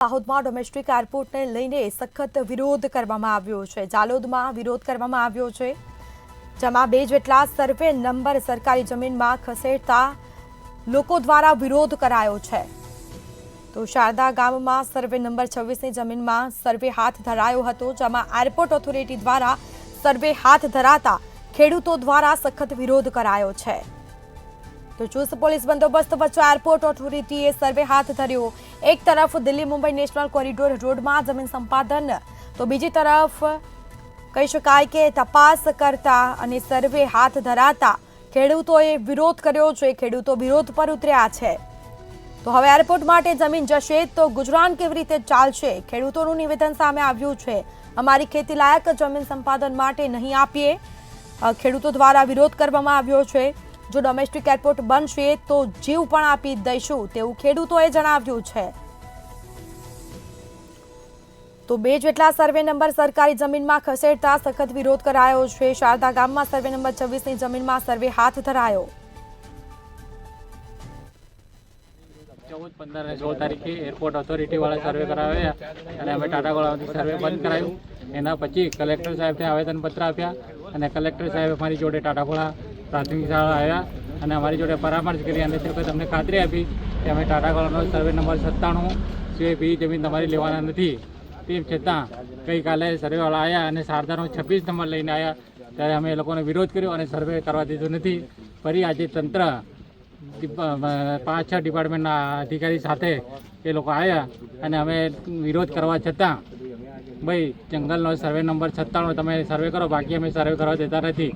દાહોદમાં ડોમેસ્ટિક એરપોર્ટને લઈને સખત વિરોધ કરવામાં આવ્યો છે। જાલોદમાં વિરોધ કરવામાં આવ્યો છે, જેમાં 2 જેટલા સર્વે નંબર સરકારી જમીનમાં ખસેડતા લોકો દ્વારા વિરોધ કરાયો છે। તો શારદા ગામમાં સર્વે નંબર 26ની જમીનમાં સર્વે હાથ ધરાયો હતો, જેમાં એરપોર્ટ ઓથોરિટી દ્વારા સર્વે હાથ ધરાતા ખેડૂતો દ્વારા સખત વિરોધ કરાયો છે। તો ચુસ્ત પોલીસ બંદોબસ્ત વચ્ચે એરપોર્ટ ઓથોરિટીએ સર્વે હાથ ધર્યો। એક તરફ દિલ્હી મુંબઈ નેશનલ કોરિડોર રોડમાં જમીન સંપાદન, તો બીજી તરફ કહી શકાય કે તપાસ કરતા અને સર્વે હાથ ધરાતા ખેડૂતોએ વિરોધ કર્યો છે। ખેડૂતો વિરોધ પર ઉતર્યા છે। તો હવે એરપોર્ટ માટે જમીન જશે તો ગુજરાન કેવી રીતે ચાલશે? ખેડૂતોનું નિવેદન સામે આવ્યું છે। અમારી ખેતી લાયક જમીન સંપાદન માટે નહીં આપીએ, ખેડૂતો દ્વારા વિરોધ કરવામાં આવ્યો છે। જો ડોમેસ્ટિક એરપોર્ટ બનશે તો જીવ પણ આપી દઈશું તેવું ખેડૂતોએ જણાવ્યું છે। તો 2 જેટલા સર્વે નંબર સરકારી જમીનમાં ખસેડતા સખત વિરોધ કરાયો છે। શારદા ગામમાં સર્વે નંબર 26ની જમીનમાં સર્વે હાથ ધરાયો। 14, 15 અને 16 તારીખે એરપોર્ટ ઓથોરિટી વાળા સર્વે કરાવ્યા અને અમે ટાટાગોળામાંથી સર્વે બંધ કરાયું। એના પછી કલેક્ટર સાહેબને આવેદનપત્ર આપ્યા અને કલેક્ટર સાહેબ અમારી જોડે ટાટાગોળા પ્રાથમિક શાળા આવ્યા અને અમારી જોડે પરામર્શ કરી અને તે તમને ખાતરી આપી કે અમે ટાટાગોળાનો સર્વે નંબર 97 સિવાય બીજી જમીન તમારી લેવાના નથી। તેમ છતાં ગઈકાલે સર્વેવાળા આવ્યા અને શારદાનો 26 નંબર લઈને આવ્યા, ત્યારે અમે એ લોકોને વિરોધ કર્યો અને સર્વે કરવા દીધું નથી। ફરી આજે તંત્ર 5-6 ડિપાર્ટમેન્ટના અધિકારી સાથે એ લોકો આવ્યા અને અમે વિરોધ કરવા છતાં ભાઈ જંગલનો સર્વે નંબર 97 તમે સર્વે કરો, બાકી અમે સર્વે કરવા દેતા નથી।